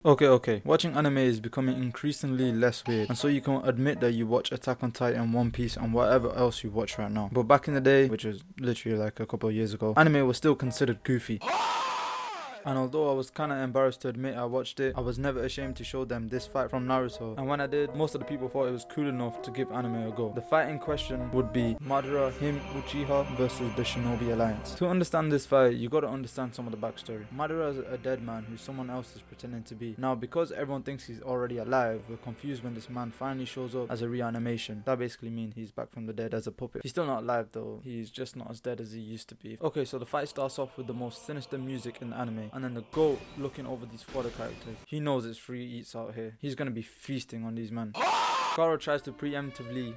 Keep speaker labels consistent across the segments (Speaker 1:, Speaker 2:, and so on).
Speaker 1: Okay. Watching anime is becoming increasingly less weird, and so you can admit that you watch Attack on Titan, One Piece, and whatever else you watch right now. But back in the day, which was literally like a couple of years ago, anime was still considered goofy. And although I was kinda embarrassed to admit I watched it, I was never ashamed to show them this fight from Naruto. And when I did, most of the people thought it was cool enough to give anime a go. The fight in question would be Madara, him, Uchiha versus the Shinobi Alliance. To understand this fight, you gotta understand some of the backstory. Madara is a dead man who someone else is pretending to be. Now, because everyone thinks he's already alive, we're confused when this man finally shows up as a reanimation. That basically means he's back from the dead as a puppet. He's still not alive though, he's just not as dead as he used to be. Okay, so the fight starts off with the most sinister music in the anime. And then the goat looking over these fodder characters. He knows it's free eats out here. He's gonna be feasting on these men. Gaara tries to preemptively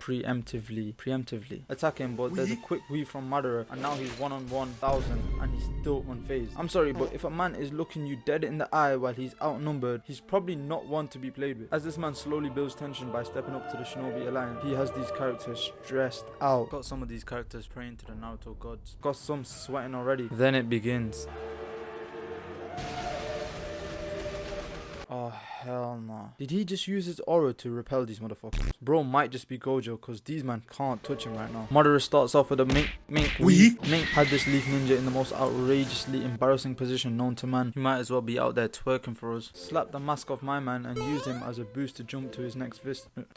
Speaker 1: attack him, but there's a quick weave from Madara, and now he's 1-on-1,000 and he's still unfazed. I'm sorry, but if a man is looking you dead in the eye while he's outnumbered, he's probably not one to be played with. As this man slowly builds tension by stepping up to the Shinobi Alliance, he has these characters stressed out. Got some of these characters praying to the Naruto gods. Got some sweating already. Then it begins. Oh, hell nah. Did he just use his aura to repel these motherfuckers? Bro might just be Gojo, cause these man can't touch him right now. Madara starts off with a mink. Mink had this leaf ninja in the most outrageously embarrassing position known to man. He might as well be out there twerking for us. Slapped the mask off my man and used him as a boost to jump to his next victim.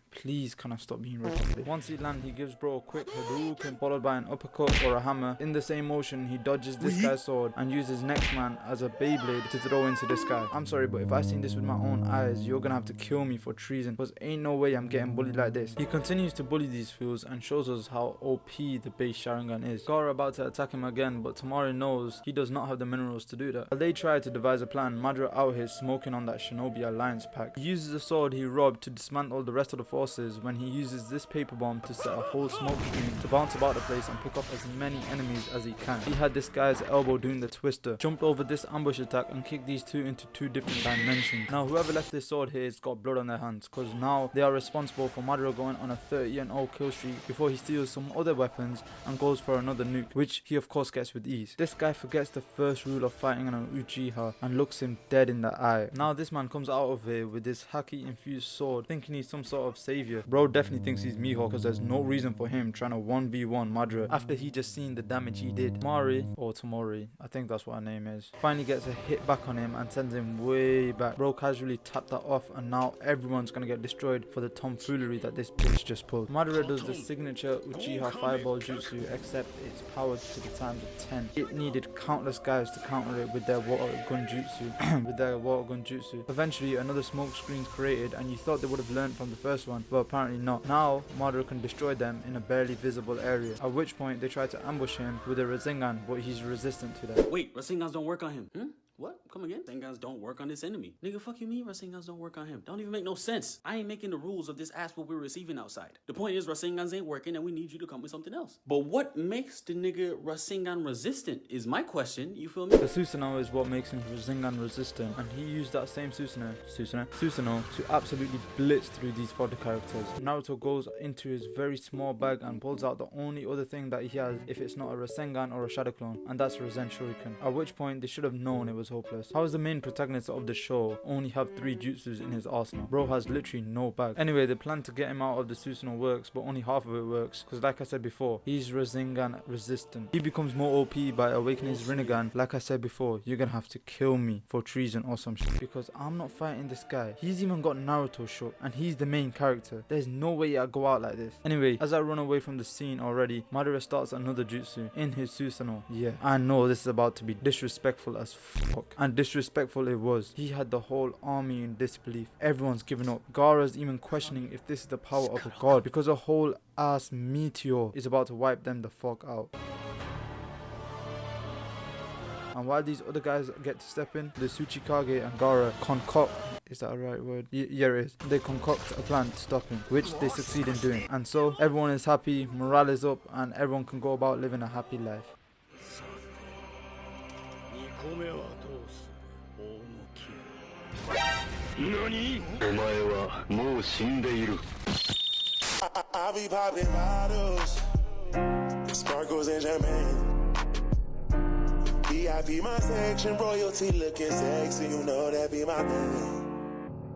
Speaker 1: Please, can I stop being repetitive? Once he lands, he gives bro a quick Hadouken followed by an uppercut or a hammer. In the same motion, he dodges this guy's sword and uses next man as a Beyblade to throw into this guy. I'm sorry, but if I seen this with my own eyes, you're gonna have to kill me for treason, cause ain't no way I'm getting bullied like this. He continues to bully these fools and shows us how OP the base Sharingan is. Gaara about to attack him again, but Tamari knows he does not have the minerals to do that. While they try to devise a plan, Madara out here smoking on that Shinobi Alliance pack. He uses the sword he robbed to dismantle the rest of the forces when he uses this paper bomb to set a whole smoke stream to bounce about the place and pick up as many enemies as he can. He had this guy's elbow doing the twister, jumped over this ambush attack and kicked these two into two different dimensions. Now whoever left this sword here has got blood on their hands, cause now they are responsible for Madara going on a 30-0 kill streak before he steals some other weapons and goes for another nuke, which he of course gets with ease. This guy forgets the first rule of fighting on an Uchiha and looks him dead in the eye. Now this man comes out of here with this haki infused sword thinking he's some sort of savior. Bro definitely thinks he's Mihawk, cause there's no reason for him trying to 1v1 Madara after he just seen the damage he did. Tamori, I think that's what her name is, finally gets a hit back on him and sends him way back. Bro casually tapped that off and now everyone's gonna get destroyed for the tomfoolery that this bitch just pulled. Madara does the signature Uchiha fireball jutsu, except it's powered to the times of 10. It needed countless guys to counter it with their water gun jutsu. Eventually another smoke screen's created and you thought they would have learned from the first one, but apparently not. Now Madara can destroy them in a barely visible area, at which point they try to ambush him with a Rasengan, but he's resistant to that.
Speaker 2: Wait, Rasengans don't work on him. What? Come again? Rasengans don't work on this enemy. Nigga, fuck you mean Rasengans don't work on him? Don't even make no sense. I ain't making the rules of this ass what we're receiving outside. The point is Rasengans ain't working and we need you to come with something else. But what makes the nigga Rasengan resistant is my question, you feel me?
Speaker 1: The Susanoo is what makes him Rasengan resistant, and he used that same Susanoo to absolutely blitz through these fodder characters. Naruto goes into his very small bag and pulls out the only other thing that he has if it's not a Rasengan or a Shadow Clone, and that's a Rasen Shuriken. At which point they should have known it was hopeless. How is the main protagonist of the show only have 3 jutsus in his arsenal? Bro has literally no bag. Anyway, the plan to get him out of the Susanoo works, but only half of it works, because like I said before, he's Rasengan resistant. He becomes more OP by awakening his Rinnegan. Like I said before, you're gonna have to kill me for treason or some shit, because I'm not fighting this guy. He's even got Naruto shook, and he's the main character. There's no way I go out like this. Anyway, as I run away from the scene already, Madara starts another jutsu in his Susanoo. Yeah, I know this is about to be disrespectful as fuck. And disrespectful it was. He had the whole army in disbelief. Everyone's giving up. Gaara's even questioning if this is the power of a god, because a whole ass meteor is about to wipe them the fuck out. And while these other guys get to step in, the Tsuchikage and Gaara concoct, is that a right word? Yeah, it is. They concoct a plan to stop him, which they succeed in doing. And so everyone is happy, morale is up, and everyone can go about living a happy life.
Speaker 3: I be popping bottles, sparkles and champagne. VIP my section, royalty looking sexy, you know that be my thing.